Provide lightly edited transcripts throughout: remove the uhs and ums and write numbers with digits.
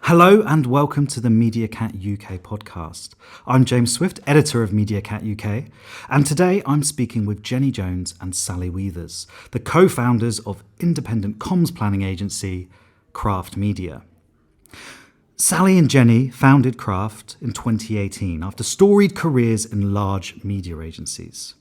Hello and welcome to the MediaCat UK podcast. I'm James Swift, editor of MediaCat UK, and today I'm speaking with Jenny Jones and Sally Weathers, the co-founders of independent comms planning agency Craft Media. Sally and Jenny founded Craft in 2018 after storied careers in large media agencies.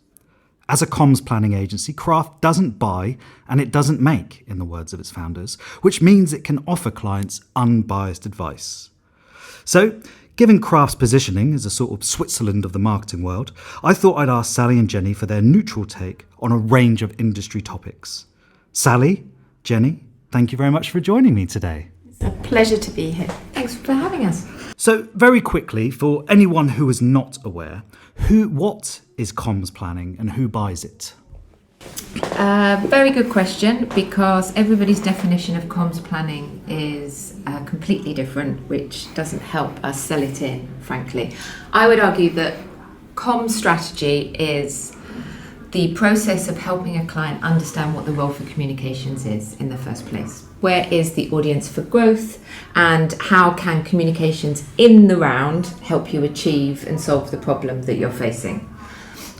As a comms planning agency, Craft doesn't buy and it doesn't make, in the words of its founders, which means it can offer clients unbiased advice. So, given Craft's positioning as a sort of Switzerland of the marketing world, I thought I'd ask Sally and Jenny for their neutral take on a range of industry topics. Sally, Jenny, thank you very much for joining me today. It's a pleasure to be here. Thanks for having us. So, very quickly, for anyone who is not aware, what is comms planning and who buys it? Very good question, because everybody's definition of comms planning is completely different, which doesn't help us sell it in, frankly. I would argue that comms strategy is the process of helping a client understand what the role for communications is in the first place. Where is the audience for growth, and how can communications in the round help you achieve and solve the problem that you're facing?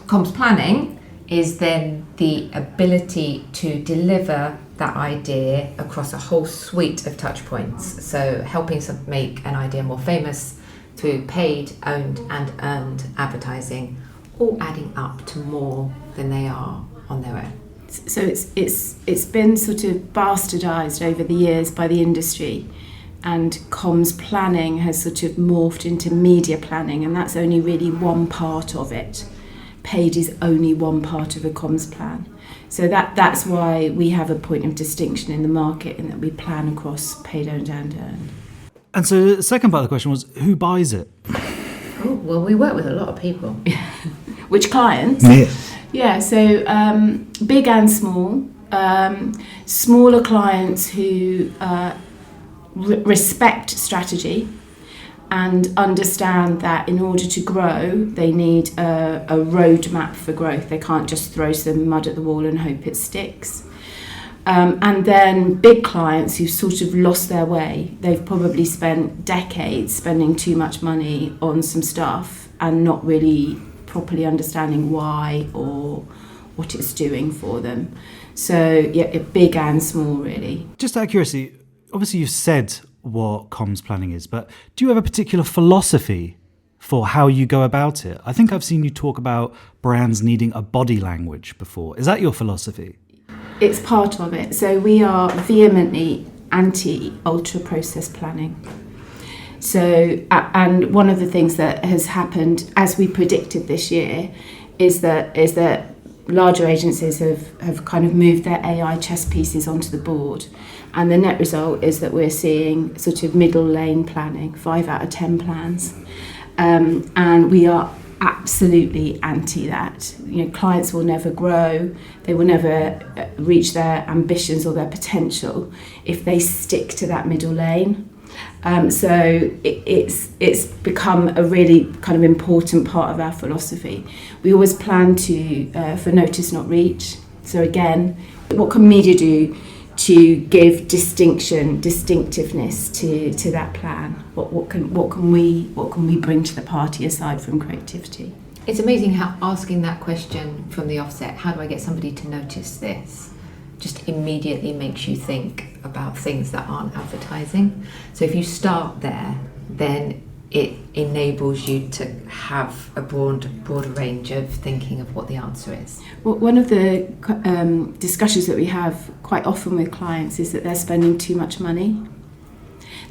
Comms planning is then the ability to deliver that idea across a whole suite of touch points. So helping make an idea more famous through paid, owned and earned advertising, all adding up to more than they are on their own. So it's been sort of bastardised over the years by the industry, and comms planning has sort of morphed into media planning, and that's only really one part of it. Paid is only one part of a comms plan. So that's why we have a point of distinction in the market, in that we plan across paid, owned and earned. And so the second part of the question was, who buys it? Oh, well, we work with a lot of people. Which clients? Yeah, so big and small. Smaller clients who respect strategy and understand that in order to grow, they need a roadmap for growth. They can't just throw some mud at the wall and hope it sticks. And then big clients who've sort of lost their way. They've probably spent decades spending too much money on some stuff and not really properly understanding why or what it's doing for them. So yeah, big and small, really. Just out of curiosity, obviously you've said what comms planning is, but do you have a particular philosophy for how you go about it? I think I've seen you talk about brands needing a body language before. Is that your philosophy? It's part of it. So we are vehemently anti-ultra process planning. So, and one of the things that has happened, as we predicted this year, is that larger agencies have kind of moved their AI chess pieces onto the board. And the net result is that we're seeing sort of middle lane planning, 5 out of 10 plans. And we are absolutely anti that. You know, clients will never grow, they will never reach their ambitions or their potential if they stick to that middle lane. So it's become a really kind of important part of our philosophy. We always plan to for notice, not reach. So again, what can media do to give distinctiveness to that plan? What can we bring to the party aside from creativity? It's amazing how asking that question from the offset, how do I get somebody to notice this, just immediately makes you think about things that aren't advertising. So if you start there, then it enables you to have a broader range of thinking of what the answer is. Well, one of the discussions that we have quite often with clients is that they're spending too much money.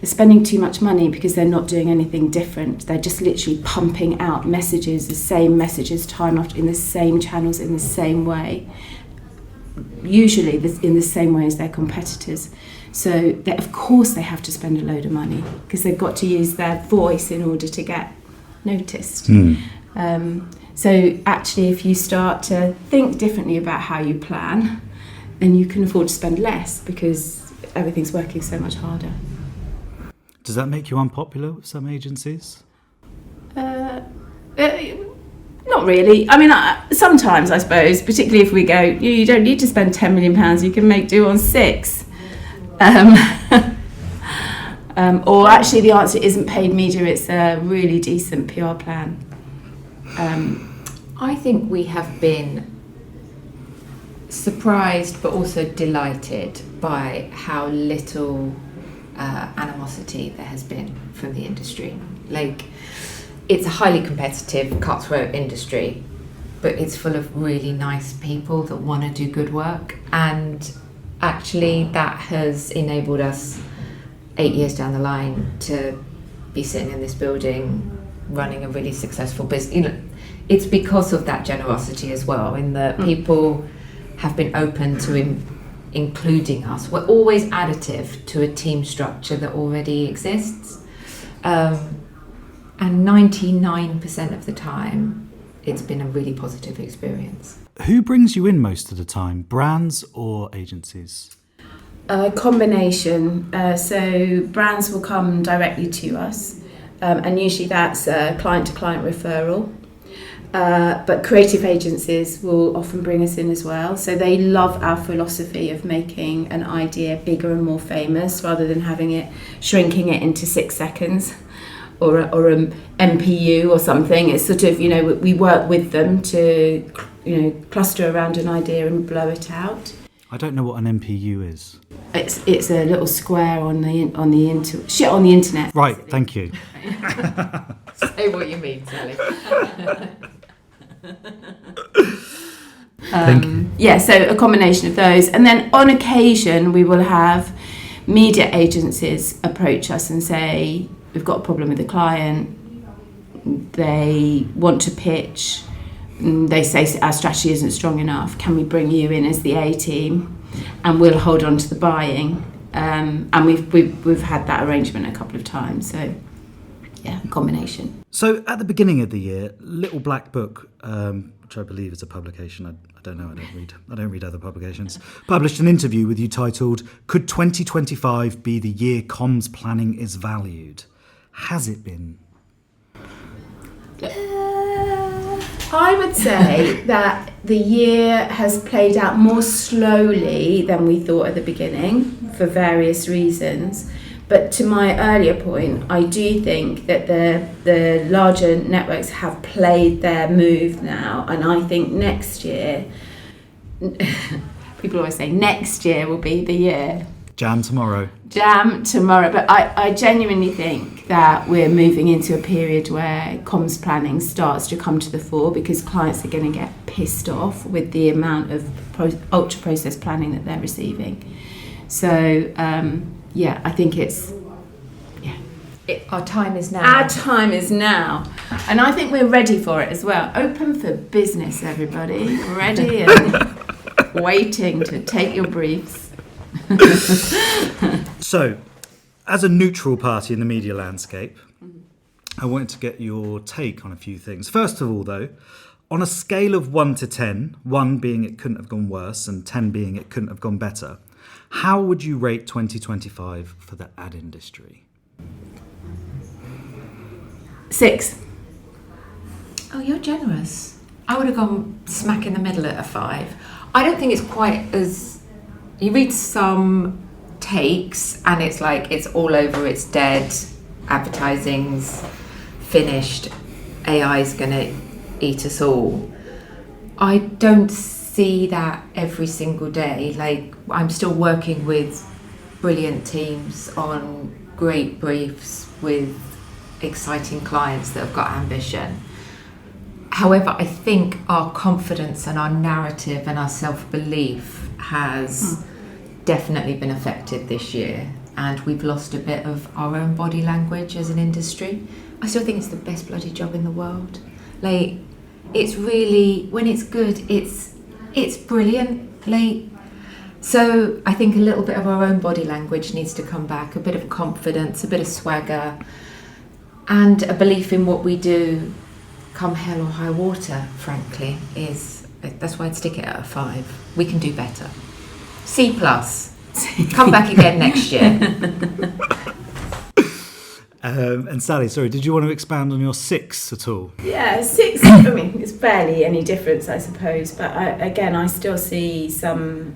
They're spending too much money because they're not doing anything different. They're just literally pumping out messages, the same messages time after, in the same channels, in the same way. Usually in the same way as their competitors. So of course they have to spend a load of money because they've got to use their voice in order to get noticed. So actually, if you start to think differently about how you plan, then you can afford to spend less because everything's working so much harder. Does that make you unpopular with some agencies? Not really. I mean, sometimes I suppose, particularly if we go, you don't need to spend £10 million, you can make do on 6. Or actually the answer isn't paid media, it's a really decent PR plan. I think we have been surprised but also delighted by how little animosity there has been from the industry. Like, it's a highly competitive, cutthroat industry, but it's full of really nice people that want to do good work, and actually that has enabled us 8 years down the line to be sitting in this building running a really successful business. It's because of that generosity as well, in that people have been open to including us. We're always additive to a team structure that already exists, and 99% of the time it's been a really positive experience. Who brings you in most of the time, brands or agencies? A combination. So brands will come directly to us, and usually that's a client-to-client referral. But creative agencies will often bring us in as well. So they love our philosophy of making an idea bigger and more famous, rather than shrinking it into 6 seconds or an MPU or something. It's sort of, we work with them to, cluster around an idea and blow it out. I don't know what an MPU is. It's a little square on the internet. Right, thank you. Say what you mean, Sally. Thank you. Yeah, so a combination of those. And then on occasion, we will have media agencies approach us and say, we've got a problem with the client, they want to pitch, they say our strategy isn't strong enough, can we bring you in as the A team, and we'll hold on to the buying. And we've had that arrangement a couple of times, so yeah, a combination. So at the beginning of the year, Little Black Book, which I believe is a publication, I don't know, I don't read other publications, published an interview with you titled, "Could 2025 be the year comms planning is valued?" Has it been? I would say that the year has played out more slowly than we thought at the beginning, for various reasons. But to my earlier point, I do think that the larger networks have played their move now, and I think next year, people always say next year will be the year. Jam tomorrow. But I genuinely think that we're moving into a period where comms planning starts to come to the fore, because clients are going to get pissed off with the amount of ultra process planning that they're receiving. So I think Our time is now. Our time is now. And I think we're ready for it as well. Open for business, everybody. Ready and waiting to take your briefs. So, as a neutral party in the media landscape, I wanted to get your take on a few things. First of all, though, on a scale of 1 to 10, 1 being it couldn't have gone worse and 10 being it couldn't have gone better, how would you rate 2025 for the ad industry? 6. Oh, you're generous. I would have gone smack in the middle at a 5. I don't think it's quite as... You read some takes and it's like it's all over, it's dead, advertising's finished, AI's going to eat us all. I don't see that every single day. Like, I'm still working with brilliant teams on great briefs with exciting clients that have got ambition. However, I think our confidence and our narrative and our self-belief has definitely been affected this year, and we've lost a bit of our own body language as an industry. I still think it's the best bloody job in the world. Like, it's really, when it's good, it's brilliant. Like, so I think a little bit of our own body language needs to come back, a bit of confidence, a bit of swagger, and a belief in what we do, come hell or high water, frankly, that's why I'd stick it at a 5. We can do better. C+. Come back again next year. And Sally, sorry, did you want to expand on your 6 at all? Yeah, 6. I mean, it's barely any difference, I suppose. But I still see some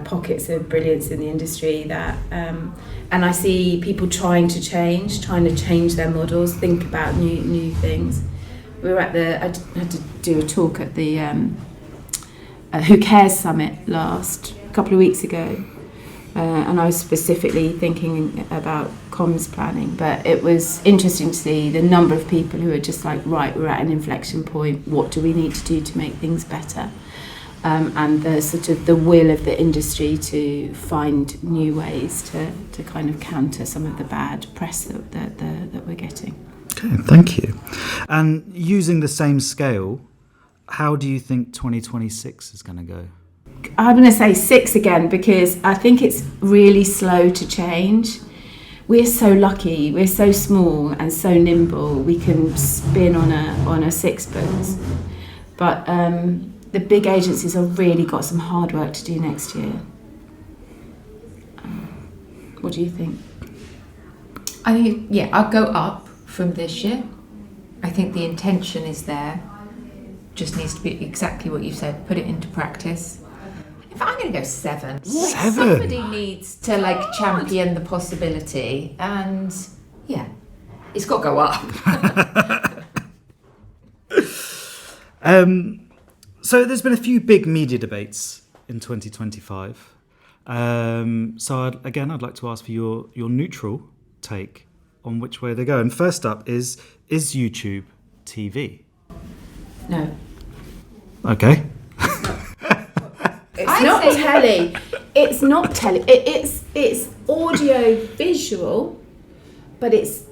pockets of brilliance in the industry that, and I see people trying to change their models, think about new things. We were I had to do a talk at the Who Cares Summit a couple of weeks ago, and I was specifically thinking about comms planning, but it was interesting to see the number of people who are just like, right, we're at an inflection point, what do we need to do to make things better? And the sort of the will of the industry to find new ways to kind of counter some of the bad press that we're getting. Okay, thank you. And using the same scale, how do you think 2026 is going to go? I'm going to say 6 again because I think it's really slow to change. We're so lucky, we're so small and so nimble, we can spin on a sixpence. But the big agencies have really got some hard work to do next year. What do you think? I think, I'll go up from this year. I think the intention is there. Just needs to be exactly what you said, put it into practice. In fact, I'm going to go 7. 7? Somebody needs to champion the possibility, and it's got to go up. So there's been a few big media debates in 2025. So I'd like to ask for your neutral take on which way they go. And first up is YouTube TV? No. Okay. It's not telly. It's not telly. It's audio visual, but it's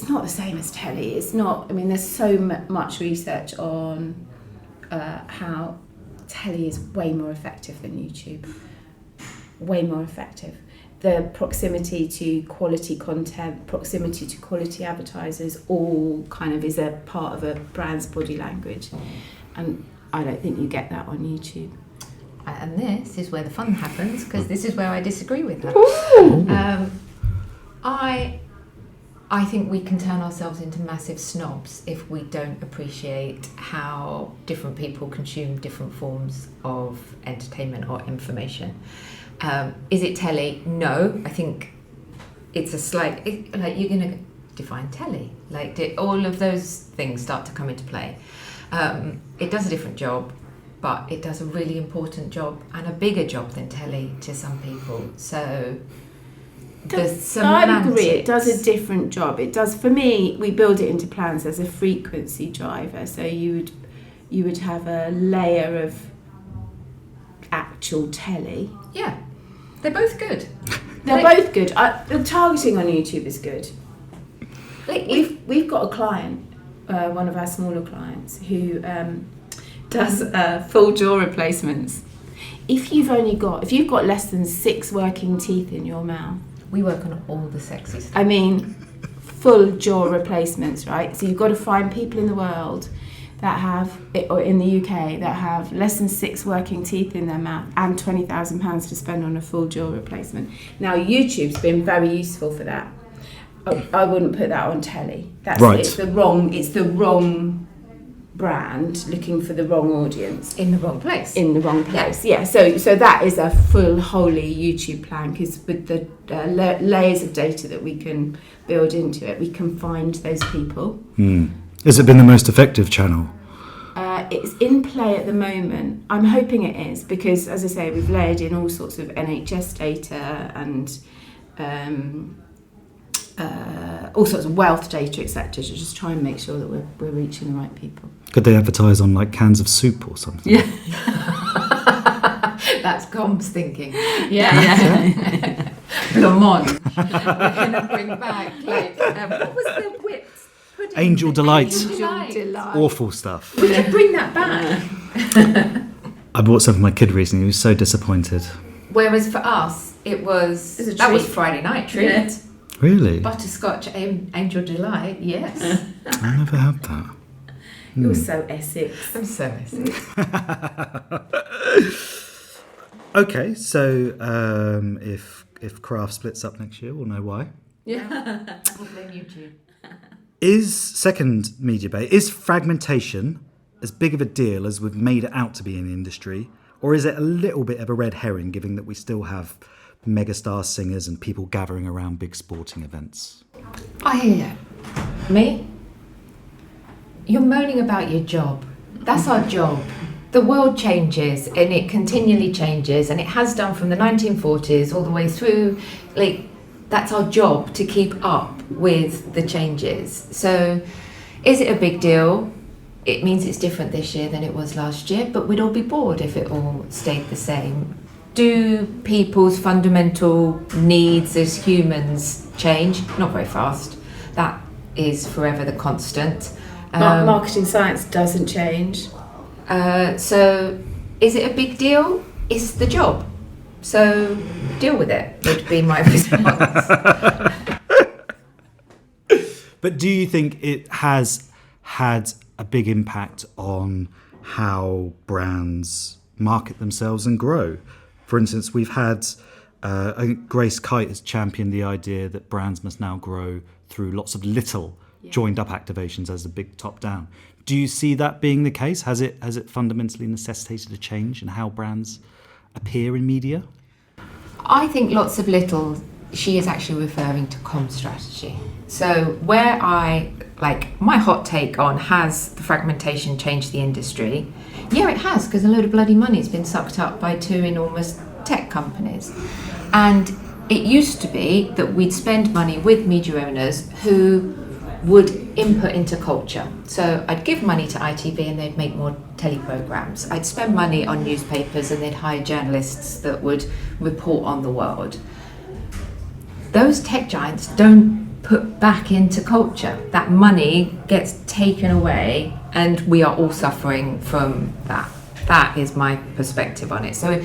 not the same as telly. It's not. I mean, there's so much research on how telly is way more effective than YouTube. Way more effective. The proximity to quality content, proximity to quality advertisers, all kind of is a part of a brand's body language, and I don't think you get that on YouTube. And this is where the fun happens, because this is where I disagree with her. I think we can turn ourselves into massive snobs if we don't appreciate how different people consume different forms of entertainment or information. Is it telly? No, I think it's a slight, you're going to define telly. All of those things start to come into play. It does a different job, but it does a really important job and a bigger job than telly to some people. So I agree, it does a different job. It does, for me, we build it into plans as a frequency driver. So you would have a layer of actual telly. Yeah, they're both good. They're both good. The targeting on YouTube is good. We've got a client, one of our smaller clients, who does full jaw replacements. If you've got less than 6 working teeth in your mouth, we work on all the sexy stuff. I mean, full jaw replacements, right? So you've got to find people in the world that have, or in the UK, that have less than 6 working teeth in their mouth and £20,000 to spend on a full jaw replacement. Now, YouTube's been very useful for that. I wouldn't put that on telly. Right. It's the wrong brand looking for the wrong audience. In the wrong place. Yeah. So that is a full, wholly YouTube plan, because with the layers of data that we can build into it, we can find those people. Has it been the most effective channel? It's in play at the moment. I'm hoping it is, because, as I say, we've layered in all sorts of NHS data and all sorts of wealth data, etc., to just try and make sure that we're reaching the right people. Could they advertise on cans of soup or something? Yeah. That's comms thinking. Yeah. Blancmange. We're going to bring back, what was the whipped pudding? Angel Delight. Angel Delight. Awful stuff. We could bring that back. I bought some for my kid recently. He was so disappointed. Whereas for us, that was Friday night treat. Yeah. Really? Butterscotch Angel Delight, yes. I never had that. You're so Essex. I'm so Essex. Okay, so if Craft splits up next year, we'll know why. Yeah. We'll blame YouTube. Second media debate, is fragmentation as big of a deal as we've made it out to be in the industry, Or is it a little bit of a red herring, given that we still have megastar singers and people gathering around big sporting events? I hear you. Me? You're moaning about your job. That's our job. The world changes and it continually changes, and it has done from the 1940s all the way through. That's our job, to keep up with the changes. So is it a big deal? It means it's different this year than it was last year, but we'd all be bored if it all stayed the same. Do people's fundamental needs as humans change? Not very fast. That is forever the constant. Marketing science doesn't change. So is it a big deal? It's the job. So deal with it, would be my response. But do you think it has had a big impact on how brands market themselves and grow? For instance, we've had, I think Grace Kite has championed the idea that brands must now grow through lots of little joined up activations as a big top down. Do you see that being the case? Has it fundamentally necessitated a change in how brands appear in media? I think lots of little, she is actually referring to comm strategy. So where my hot take on, has the fragmentation changed the industry? Yeah, it has, because a load of bloody money has been sucked up by two enormous tech companies. And it used to be that we'd spend money with media owners who would input into culture. So I'd give money to ITV and they'd make more teleprograms. I'd spend money on newspapers and they'd hire journalists that would report on the world. Those tech giants don't put back into culture. That money gets taken away and we are all suffering from that. That is my perspective on it. So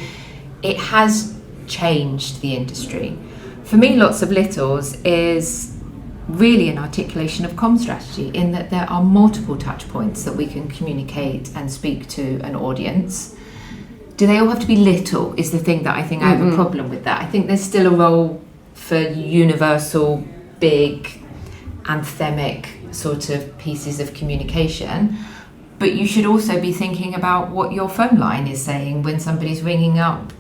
it has changed the industry. For me, lots of littles is really an articulation of comm strategy, in that there are multiple touch points that we can communicate and speak to an audience. Do they all have to be little is the thing that I think I have a problem with that. I think there's still a role for universal, big, anthemic sort of pieces of communication, but you should also be thinking about what your phone line is saying when somebody's ringing up,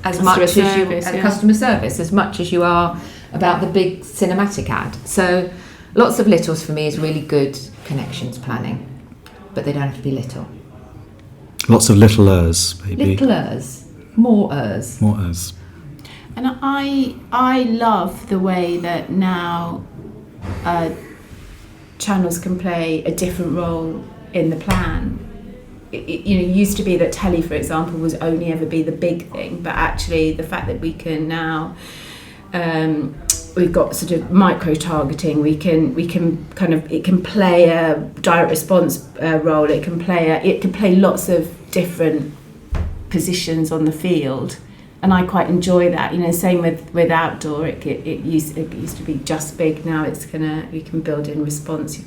as much as you, customer service, as much as you are about the big cinematic ad. So lots of littles for me is really good connections planning, but they don't have to be little. Lots of little-ers, maybe. Little-ers, more-ers. More-ers. And I love the way that now channels can play a different role in the plan. It used to be that telly, for example, was only ever be the big thing, but actually the fact that we can now we've got sort of micro targeting. We can kind of, it can play a direct response role. It can play lots of different positions on the field, and I quite enjoy that. Same with outdoor. It used to be just big. Now you can build in response. You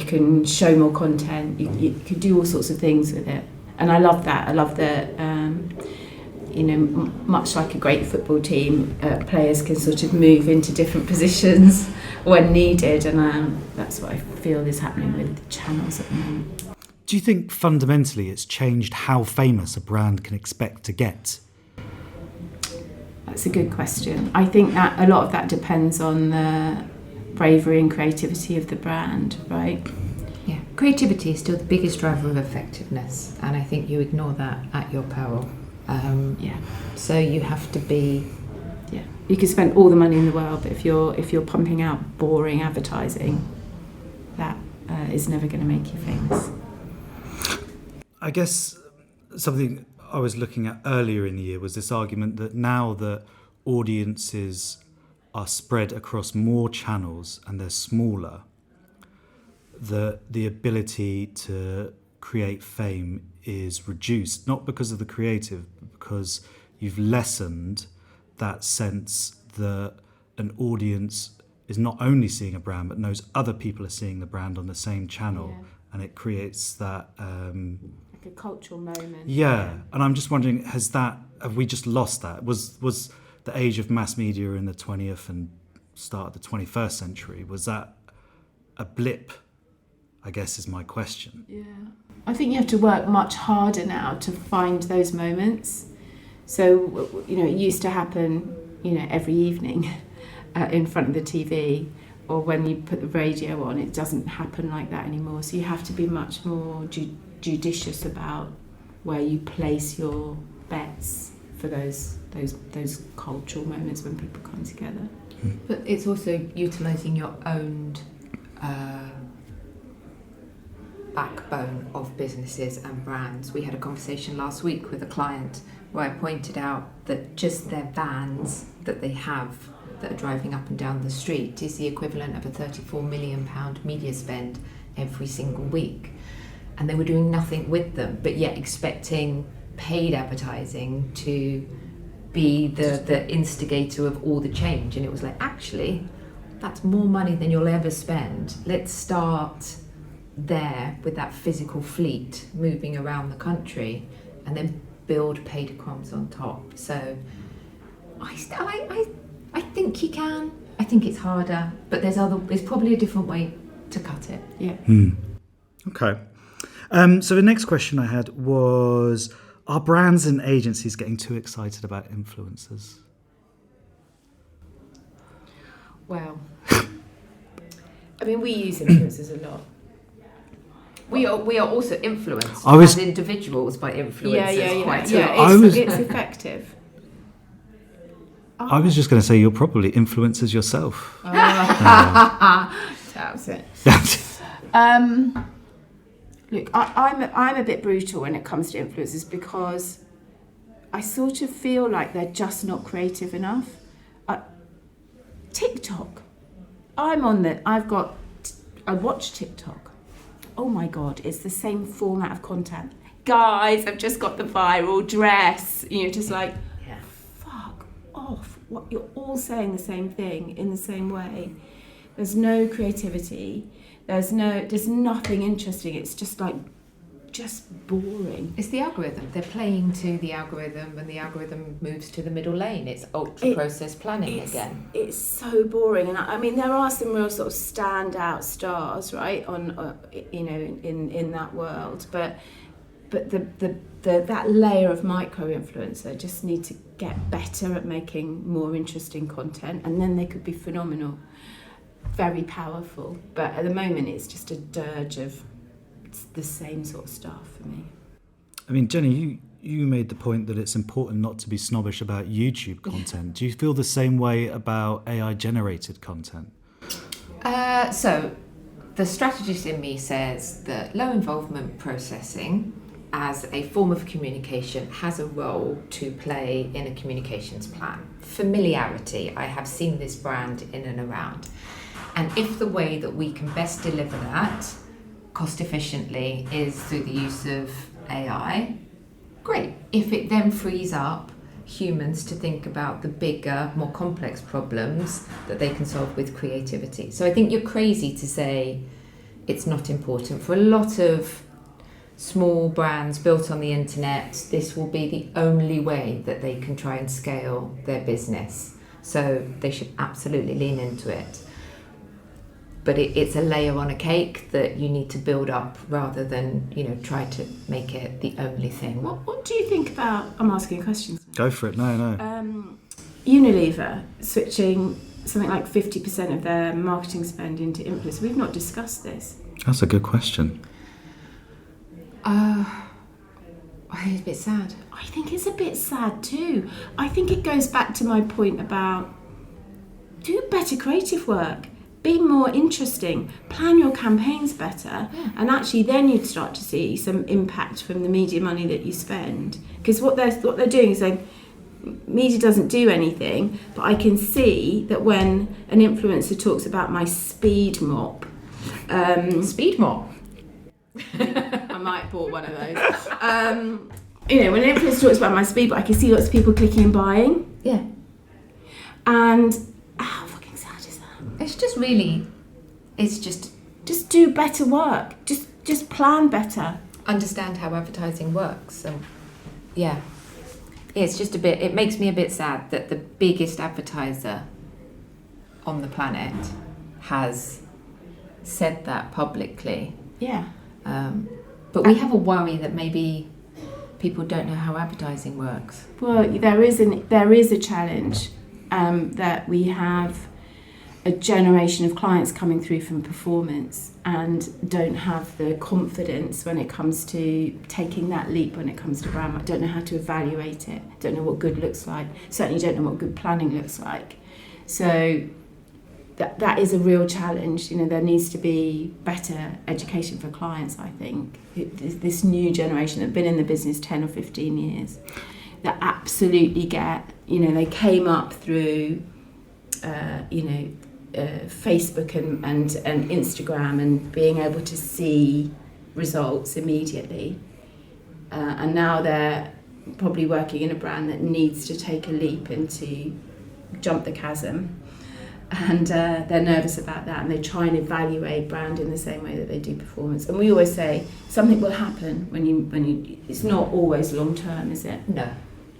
can show more content. You can do all sorts of things with it, and I love that. I love that. Much like a great football team, players can sort of move into different positions when needed, and that's what I feel is happening with the channels at the moment. Do you think fundamentally it's changed how famous a brand can expect to get? That's a good question. I think that a lot of that depends on the bravery and creativity of the brand, right? Yeah, creativity is still the biggest driver of effectiveness, and I think you ignore that at your peril. So you have to be. Yeah, you can spend all the money in the world, but if you're pumping out boring advertising, that is never going to make you famous. I guess something I was looking at earlier in the year was this argument that now that audiences are spread across more channels and they're smaller, the ability to create fame is reduced, not because of the creative, but because you've lessened that sense that an audience is not only seeing a brand but knows other people are seeing the brand on the same channel, and it creates that like a cultural moment. Yeah, and I'm just wondering, have we just lost that? Was the age of mass media in the 20th and start of the 21st century, was that a blip? I guess is my question. Yeah. I think you have to work much harder now to find those moments. So, it used to happen, every evening in front of the TV, or when you put the radio on. It doesn't happen like that anymore. So you have to be much more judicious about where you place your bets for those cultural moments when people come together. But it's also utilising your own backbone of businesses and brands. We had a conversation last week with a client where I pointed out that just their vans that they have that are driving up and down the street is the equivalent of a £34 million media spend every single week. And they were doing nothing with them, but yet expecting paid advertising to be the instigator of all the change. And it was like, actually, that's more money than you'll ever spend. Let's start there with that physical fleet moving around the country and then build paid comms on top. So I think you can. I think it's harder, but there's probably a different way to cut it. Yeah. Okay. So the next question I had was, are brands and agencies getting too excited about influencers? Well, I mean, we use influencers a lot. We are also influenced as individuals by influencers. It's effective. I was just going to say you're probably influencers yourself. That's it. Look, I'm a bit brutal when it comes to influencers because I sort of feel like they're just not creative enough. TikTok. I watch TikTok. Oh my God, it's the same format of content. Guys, I've just got the viral dress. Just like, fuck off. What, you're all saying the same thing in the same way. There's no creativity. There's nothing interesting. It's just boring. It's the algorithm. They're playing to the algorithm, and the algorithm moves to the middle lane. It's ultra-process planning again. It's so boring, and I mean there are some real sort of standout stars, right, on in that world, but that layer of micro-influencer just need to get better at making more interesting content, and then they could be phenomenal, very powerful. But at the moment, it's just a dirge of the same sort of stuff for me. I mean, Jenny, you made the point that it's important not to be snobbish about YouTube content. Do you feel the same way about AI-generated content? So the strategist in me says that low involvement processing as a form of communication has a role to play in a communications plan. Familiarity, I have seen this brand in and around. And if the way that we can best deliver that cost efficiently is through the use of AI, great. If it then frees up humans to think about the bigger, more complex problems that they can solve with creativity. So I think you're crazy to say it's not important. For a lot of small brands built on the internet, this will be the only way that they can try and scale their business. So they should absolutely lean into it. But it's a layer on a cake that you need to build up rather than, try to make it the only thing. What do you think about, I'm asking questions. Go for it, no. Unilever switching something like 50% of their marketing spend into influence. We've not discussed this. That's a good question. I think it's a bit sad. I think it's a bit sad too. I think it goes back to my point about do better creative work. Be more interesting, plan your campaigns better, and actually then you'd start to see some impact from the media money that you spend. Because what they're doing is saying, media doesn't do anything, but I can see that when an influencer talks about my speed mop. Speed mop? I might have bought one of those. When an influencer talks about my speed mop, I can see lots of people clicking and buying. Yeah. And it's just do better work. Just plan better. Understand how advertising works. So, yeah. It's just it makes me a bit sad that the biggest advertiser on the planet has said that publicly Yeah. But we have a worry that maybe people don't know how advertising works. Well, there is a challenge that we have a generation of clients coming through from performance and don't have the confidence when it comes to taking that leap when it comes to brand. Don't know how to evaluate it, don't know what good looks like, certainly don't know what good planning looks like. So that is a real challenge. You know, there needs to be better education for clients, I think. This new generation that have been in the business 10 or 15 years that absolutely get, you know, they came up through Facebook and Instagram and being able to see results immediately. And now they're probably working in a brand that needs to take a leap into jump the chasm. And they're nervous about that, and they try and evaluate brand in the same way that they do performance. And we always say something will happen when you. It's not always long term, is it? No.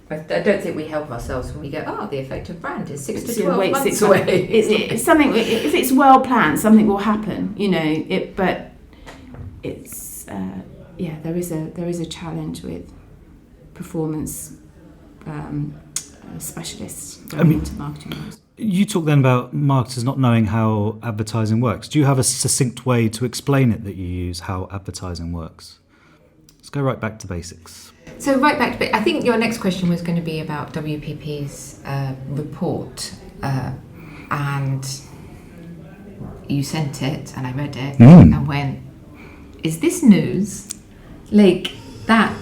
I don't think we help ourselves when we go, the effective brand is 6 to It's 12 months 6 away. It's something, if it's well planned, something will happen, you know. But it's there is a challenge with performance specialists going into marketing roles. You talk then about marketers not knowing how advertising works. Do you have a succinct way to explain it that you use, how advertising works? Let's go right back to basics. So right back to, I think your next question was going to be about WPP's report, and you sent it and I read it and went, is this news? Like, that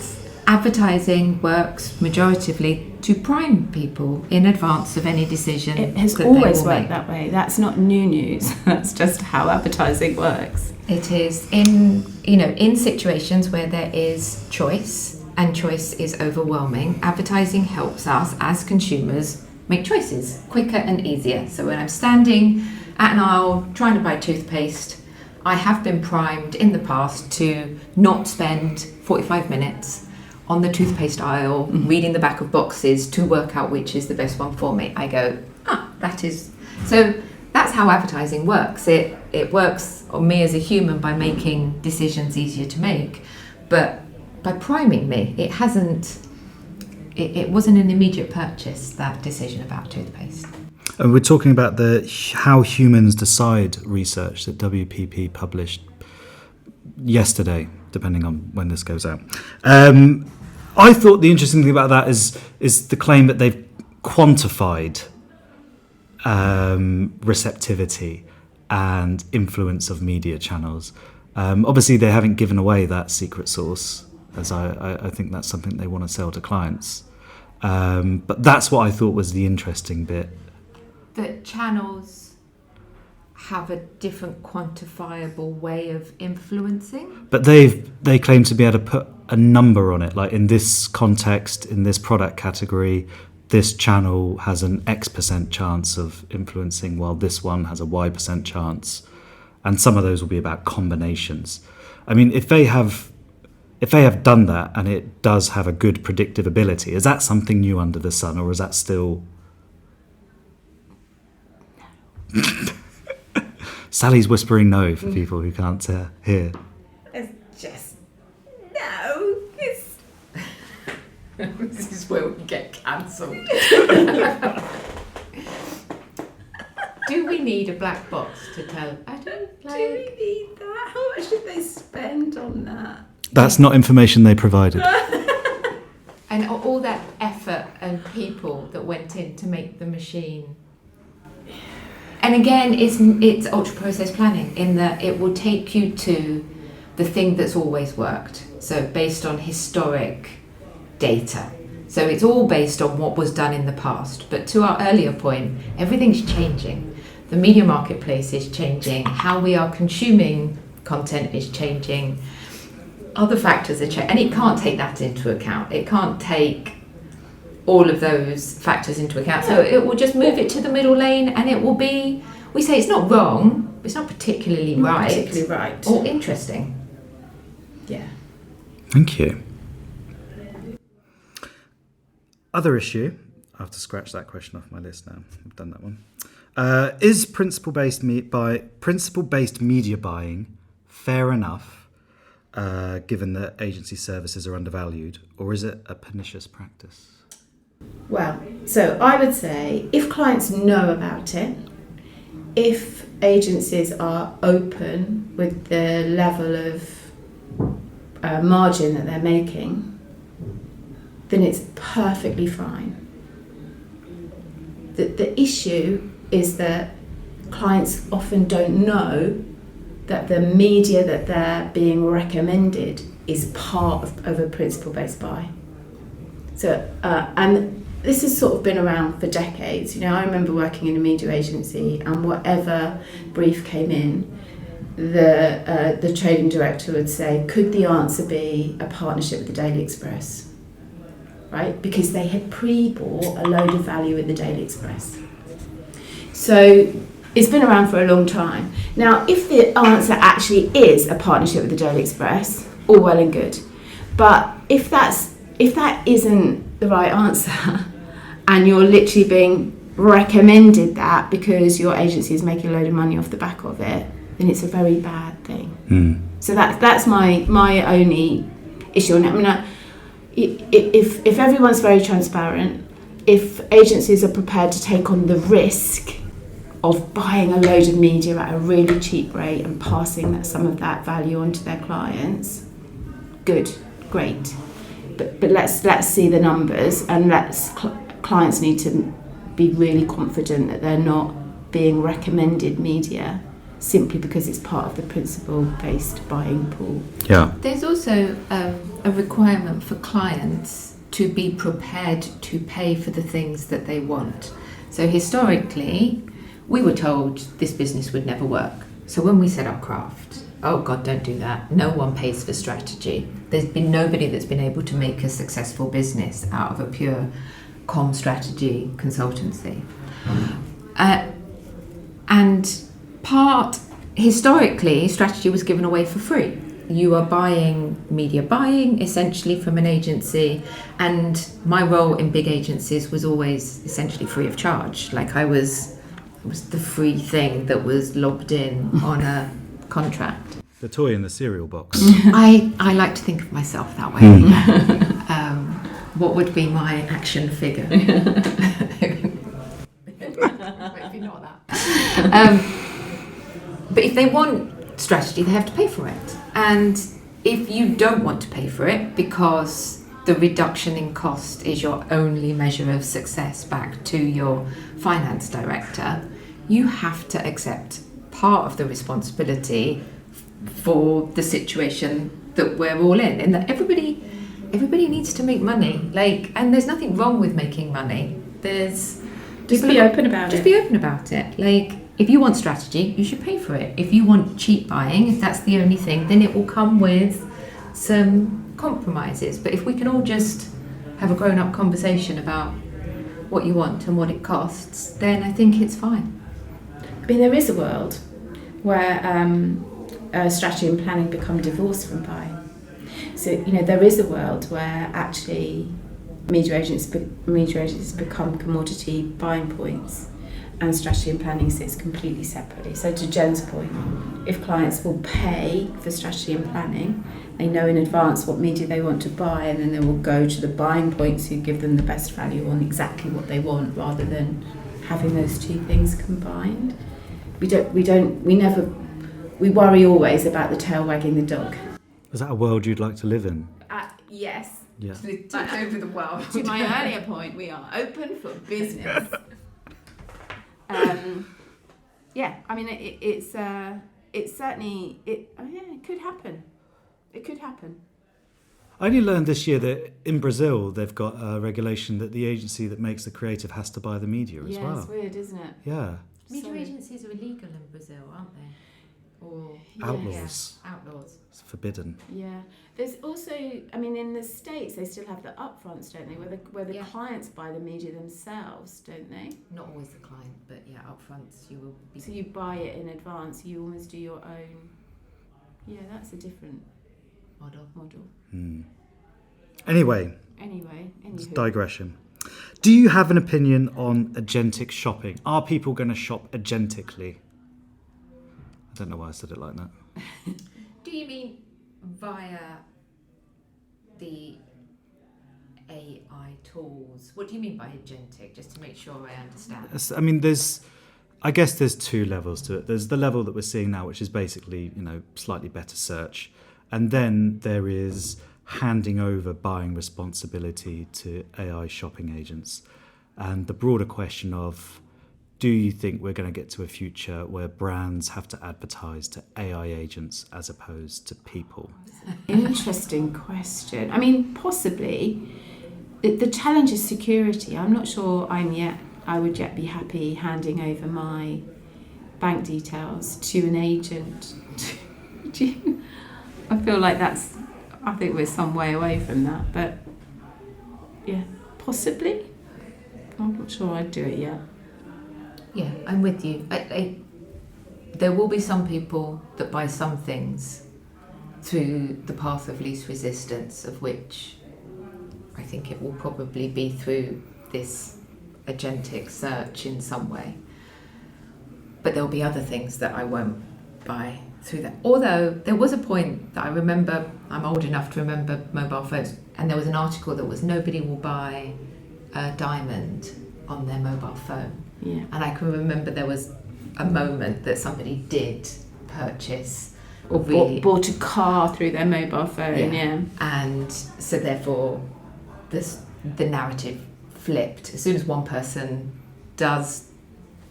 advertising works majoritively to prime people in advance of any decision. It has always worked that way. That's not new news. That's just how advertising works. It is in situations where there is choice and choice is overwhelming. Advertising helps us as consumers make choices quicker and easier. So when I'm standing at an aisle trying to buy toothpaste, I have been primed in the past to not spend 45 minutes on the toothpaste aisle reading the back of boxes to work out which is the best one for me. I go, that is... So that's how advertising works. It works on me as a human by making decisions easier to make, but by priming me, it wasn't an immediate purchase, that decision about toothpaste. And we're talking about the How Humans Decide research that WPP published yesterday, depending on when this goes out. I thought the interesting thing about that is the claim that they've quantified receptivity and influence of media channels. Obviously, they haven't given away that secret sauce, as I think that's something they want to sell to clients. But that's what I thought was the interesting bit. That channels have a different quantifiable way of influencing. But they claim to be able to put a number on it, like in this context, in this product category, this channel has an X% chance of influencing, while this one has a Y% chance. And some of those will be about combinations. I mean, if they have done that and it does have a good predictive ability, is that something new under the sun, or is that still... Sally's whispering no for people who can't hear. It's just no. This is where we get cancelled. Do we need a black box to tell? I don't like. Do we need that? How much did they spend on that? That's not information they provided. And all that effort and people that went in to make the machine. And again, it's ultra process planning in that it will take you to the thing that's always worked. So based on historic data. So it's all based on what was done in the past. But to our earlier point, everything's changing. The media marketplace is changing. How we are consuming content is changing. Other factors are changing. And it can't take that into account. It can't take all of those factors into account. So it will just move it to the middle lane, and it will be, we say it's not wrong, it's not particularly right. Or interesting. Yeah. Thank you. Other issue, I have to scratch that question off my list now. I've done that one. Is principle-based media buying fair enough given that agency services are undervalued, or is it a pernicious practice? Well, so I would say if clients know about it, if agencies are open with the level of margin that they're making, then it's perfectly fine. The issue is that clients often don't know that the media that they're being recommended is part of a principle-based buy. So, and this has sort of been around for decades. You know, I remember working in a media agency, and whatever brief came in, the trading director would say, could the answer be a partnership with the Daily Express? Right? Because they had pre-bought a load of value in the Daily Express. So it's been around for a long time. Now, if the answer actually is a partnership with the Daily Express, all well and good. But if that isn't the right answer, and you're literally being recommended that because your agency is making a load of money off the back of it, then it's a very bad thing. So that's my only issue. And I mean, if everyone's very transparent, if agencies are prepared to take on the risk of buying a load of media at a really cheap rate and passing some of that value on to their clients, good, great. But let's see the numbers, and clients need to be really confident that they're not being recommended media simply because it's part of the principle-based buying pool. Yeah. There's also a requirement for clients to be prepared to pay for the things that they want. So historically, we were told this business would never work. So when we set up Craft, oh God, don't do that. No one pays for strategy. There's been nobody that's been able to make a successful business out of a pure comm strategy consultancy. And historically, strategy was given away for free. You are buying media buying essentially from an agency, and my role in big agencies was always essentially free of charge. Like it was the free thing that was logged in on a contract. The toy in the cereal box. I like to think of myself that way. What would be my action figure? Maybe not that. But if they want strategy, they have to pay for it. And if you don't want to pay for it because the reduction in cost is your only measure of success back to your finance director, you have to accept part of the responsibility for the situation that we're all in. And that everybody needs to make money. And there's nothing wrong with making money. Just be open about it. Just be open about it. If you want strategy, you should pay for it. If you want cheap buying, if that's the only thing, then it will come with some compromises. But if we can all just have a grown-up conversation about what you want and what it costs, then I think it's fine. I mean, there is a world where strategy and planning become divorced from buying. So, there is a world where actually media agencies become commodity buying points, and strategy and planning sits completely separately. So to Jen's point, if clients will pay for strategy and planning, they know in advance what media they want to buy, and then they will go to the buying points who give them the best value on exactly what they want, rather than having those two things combined. We worry always about the tail wagging the dog. Is that a world you'd like to live in? Yes. Yeah. Take over the world. To my earlier point, we are open for business. Yeah, I mean, it's certainly, it could happen. It could happen. I only learned this year that in Brazil they've got a regulation that the agency that makes the creative has to buy the media as well. Yeah, it's weird, isn't it? Yeah. Media agencies are illegal in Brazil, aren't they? Or Outlaws. Yeah, outlaws. It's forbidden. Yeah. There's also, I mean, in the States they still have the upfronts, don't they? Where the clients buy the media themselves, don't they? Not always the client, but yeah, upfronts you will be. So you buy it in advance. You almost do your own. Yeah, that's a different model. Anyway, anywho. Digression. Do you have an opinion on agentic shopping? Are people going to shop agentically? I don't know why I said it like that. Do you mean via the AI tools. What do you mean by agentic? Just to make sure I understand. I mean, I guess there's two levels to it. There's the level that we're seeing now, which is basically, slightly better search. And then there is handing over buying responsibility to AI shopping agents. And the broader question of, do you think we're going to get to a future where brands have to advertise to AI agents as opposed to people? Interesting question. I mean, possibly. The challenge is security. I'm not sure I would yet be happy handing over my bank details to an agent. I feel like I think we're some way away from that, but yeah, possibly. I'm not sure I'd do it yet. Yeah, I'm with you. There will be some people that buy some things through the path of least resistance, of which I think it will probably be through this agentic search in some way. But there'll be other things that I won't buy through that. Although there was a point that I remember, I'm old enough to remember mobile phones, and there was an article that was nobody will buy a diamond on their mobile phone. Yeah. And I can remember there was a moment that somebody did purchase or really bought a car through their mobile phone, yeah. And so therefore the narrative flipped. As soon as one person does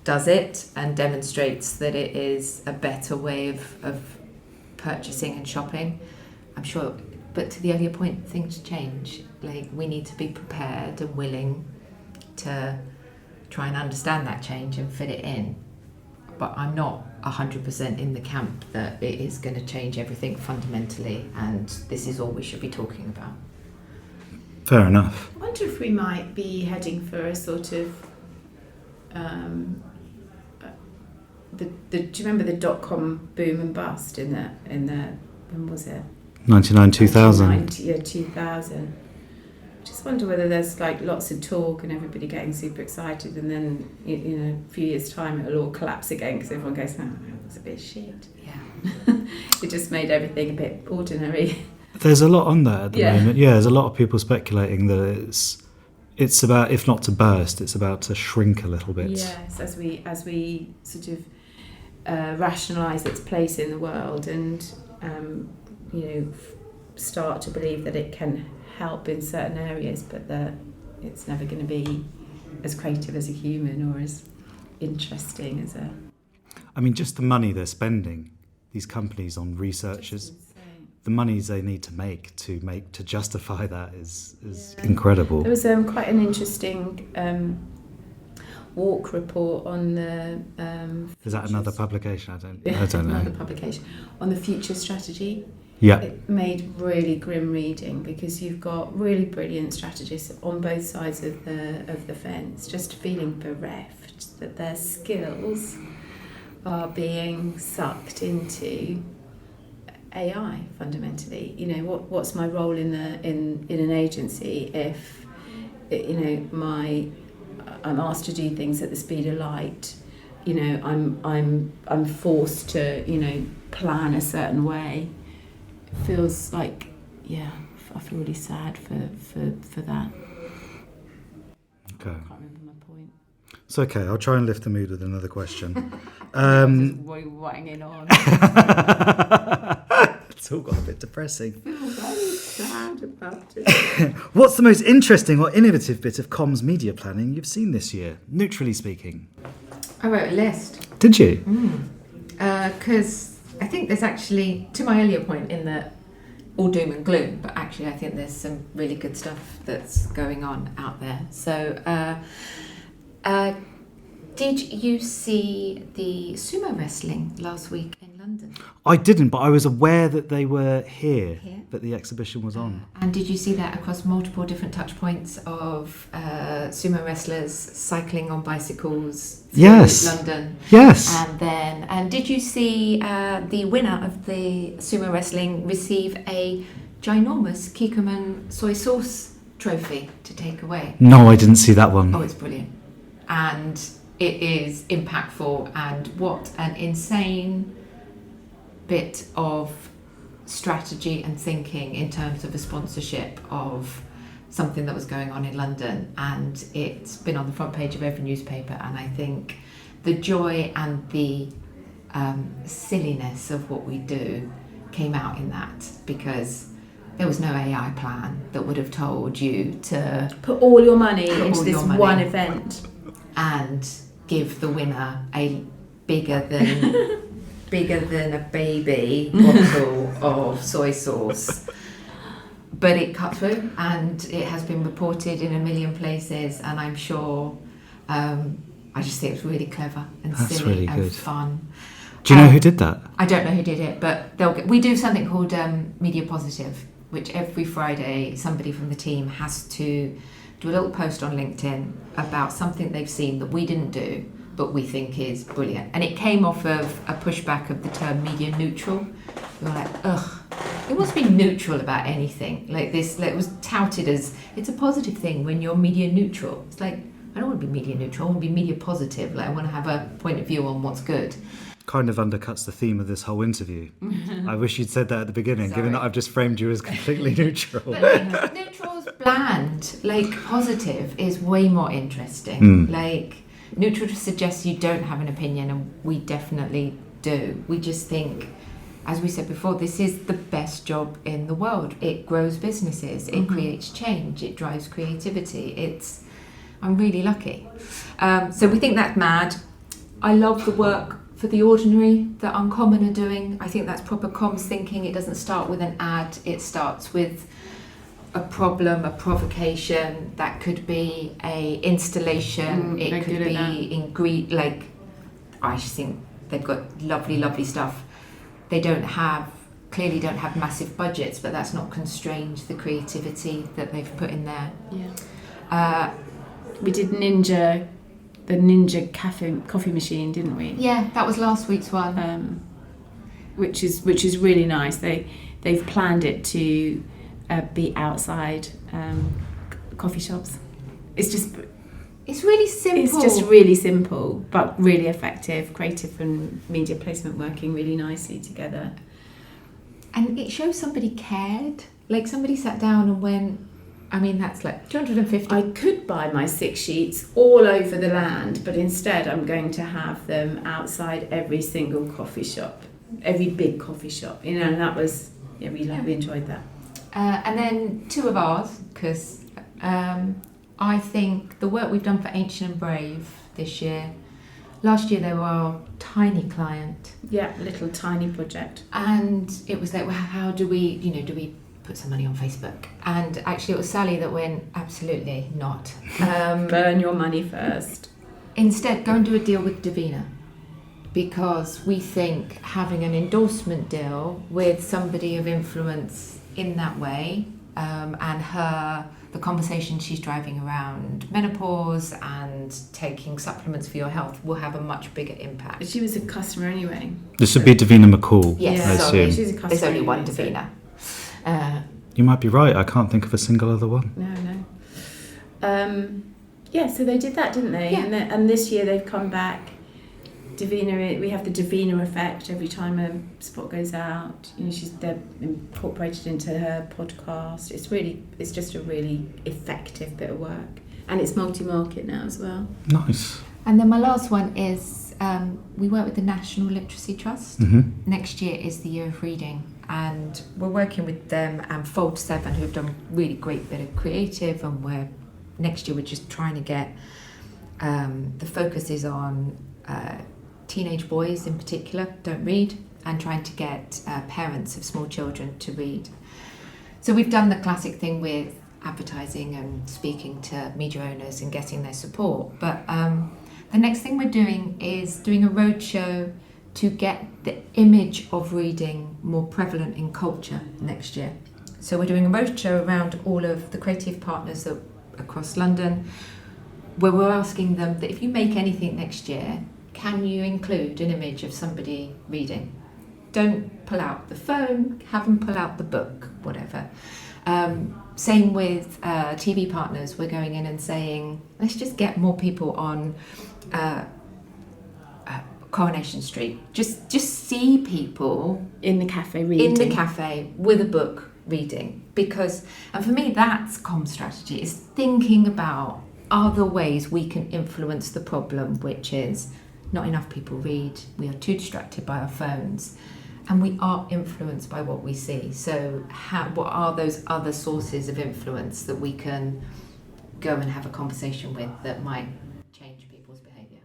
it and demonstrates that it is a better way of purchasing and shopping, I'm sure, but to the earlier point, things change. Like, we need to be prepared and willing to try and understand that change and fit it in. But I'm not 100% in the camp that it is going to change everything fundamentally and this is all we should be talking about. Fair enough. I wonder if we might be heading for a sort of do you remember the dot-com boom and bust in the when was it? 99, 2000. 2000. Just wonder whether there's like lots of talk and everybody getting super excited, and then a few years' time it'll all collapse again because everyone goes, "Oh, that was a bit shit." Yeah, it just made everything a bit ordinary. There's a lot on there at the moment. Yeah, there's a lot of people speculating that it's about, if not to burst, it's about to shrink a little bit. Yes, as we sort of rationalise its place in the world and start to believe that it can help in certain areas, but that it's never going to be as creative as a human or as interesting as a... I mean, just the money they're spending, these companies, on researchers, the monies they need to make to justify that is incredible. There was quite an interesting walk report on the... is that another publication? I don't know. Another publication on the future strategy. Yeah. It made really grim reading because you've got really brilliant strategists on both sides of the fence, just feeling bereft that their skills are being sucked into AI fundamentally. What's my role in an agency if I'm asked to do things at the speed of light? I'm forced to plan a certain way. Feels like, I feel really sad for that. Okay. I can't remember my point. It's okay, I'll try and lift the mood with another question. Just wanging on. It's all got a bit depressing. I feel very sad about it. What's the most interesting or innovative bit of comms media planning you've seen this year, neutrally speaking? I wrote a list. Did you? Because I think there's actually, to my earlier point in the all doom and gloom, but actually I think there's some really good stuff that's going on out there. So did you see the sumo wrestling last week in London? I didn't, but I was aware that they were here? That the exhibition was on. And did you see that across multiple different touch points of sumo wrestlers cycling on bicycles through London? Yes. And did you see the winner of the sumo wrestling receive a ginormous Kikkoman soy sauce trophy to take away? No, I didn't see that one. Oh, it's brilliant. And it is impactful, and what an insane bit of strategy and thinking in terms of a sponsorship of something that was going on in London, and it's been on the front page of every newspaper. And I think the joy and the silliness of what we do came out in that, because there was no AI plan that would have told you to Put all your money into this one event and give the winner a bigger than a baby bottle of soy sauce. But it cut through, and it has been reported in a million places, and I'm sure I just think it's really clever and That's silly really and good. fun. Do you know who did that? I don't know who did it, but we do something called Media Positive, which every Friday somebody from the team has to do a little post on LinkedIn about something they've seen that we didn't do, but we think is brilliant. And it came off of a pushback of the term media neutral. We were like, ugh, it wants to be neutral about anything. Like this, like it was touted as, it's a positive thing when you're media neutral. It's like, I don't want to be media neutral, I want to be media positive. Like I want to have a point of view on what's good. Kind of undercuts the theme of this whole interview. I wish you'd said that at the beginning, given that I've just framed you as completely neutral. But like, neutral's bland. Like positive is way more interesting. Like neutral just suggests you don't have an opinion, and we definitely do. We just think, as we said before, this is the best job in the world. It grows businesses, it creates change, it drives creativity. I'm really lucky. So we think that's mad. I love the work for The Ordinary that Uncommon are doing. I think that's proper comms thinking. It doesn't start with an ad, it starts with a problem, a provocation. That could be a installation, it could be like, I just think they've got lovely stuff. They clearly don't have massive budgets, but that's not constrained the creativity that they've put in there. Yeah. We did the Ninja coffee machine, didn't we? Yeah, that was last week's one. Which is really nice. They've planned it to be outside coffee shops. It's really simple. It's just really simple, but really effective. Creative and media placement working really nicely together. And it shows somebody cared. Like somebody sat down and went, I mean, that's like 250. I could buy my 6 sheets all over the land, but instead I'm going to have them outside every single coffee shop, every big coffee shop. You know, and that was, we enjoyed that. And then 2 of ours, because I think the work we've done for Ancient and Brave this year, last year they were our tiny client. Yeah, little tiny project. And it was like, well, how do we put some money on Facebook? And actually it was Sally that went, absolutely not. Burn your money first. Instead, go and do a deal with Davina, because we think having an endorsement deal with somebody of influence in that way, and the conversation she's driving around menopause and taking supplements for your health will have a much bigger impact. She was a customer anyway. This would be Davina McCall, Yes, I sorry. assume. She's a customer. There's only one anyway, Davina. You might be right, I can't think of a single other one. No. So they did that, didn't they? Yeah. And this year they've come back. Davina, we have the Davina effect every time a spot goes out. They're incorporated into her podcast. It's just a really effective bit of work, and it's multi-market now as well. Nice. And then my last one is we work with the National Literacy Trust. Next year is the year of reading, and we're working with them and Fold 7, who've done really great bit of creative, and next year we're just trying to get the focus is on teenage boys in particular don't read, and trying to get parents of small children to read. So we've done the classic thing with advertising and speaking to media owners and getting their support, but the next thing we're doing is doing a roadshow to get the image of reading more prevalent in culture next year. So we're doing a roadshow around all of the creative partners across London, where we're asking them that if you make anything next year, can you include an image of somebody reading? Don't pull out the phone, have them pull out the book, whatever. Same with TV partners. We're going in and saying, let's just get more people on Coronation Street. Just see people In the cafe reading. in the cafe with a book reading, and for me that's comm strategy, is thinking about other ways we can influence the problem, which is not enough people read, we are too distracted by our phones, and we are influenced by what we see. So what are those other sources of influence that we can go and have a conversation with that might change people's behaviour?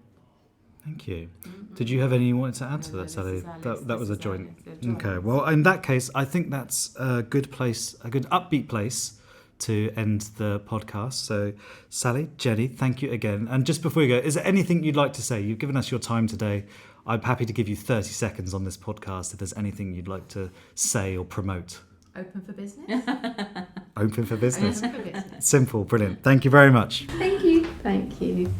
Thank you. Did you have any you wanted to add to that, Sally? That was a joint. Okay. Well, in that case, I think that's a good upbeat place to end the podcast. So, Sally, Jenny, thank you again. And just before you go, is there anything you'd like to say? You've given us your time today. I'm happy to give you 30 seconds on this podcast if there's anything you'd like to say or promote. Open for business. Open for business. Open for business. Simple, brilliant. Thank you very much. Thank you. Thank you.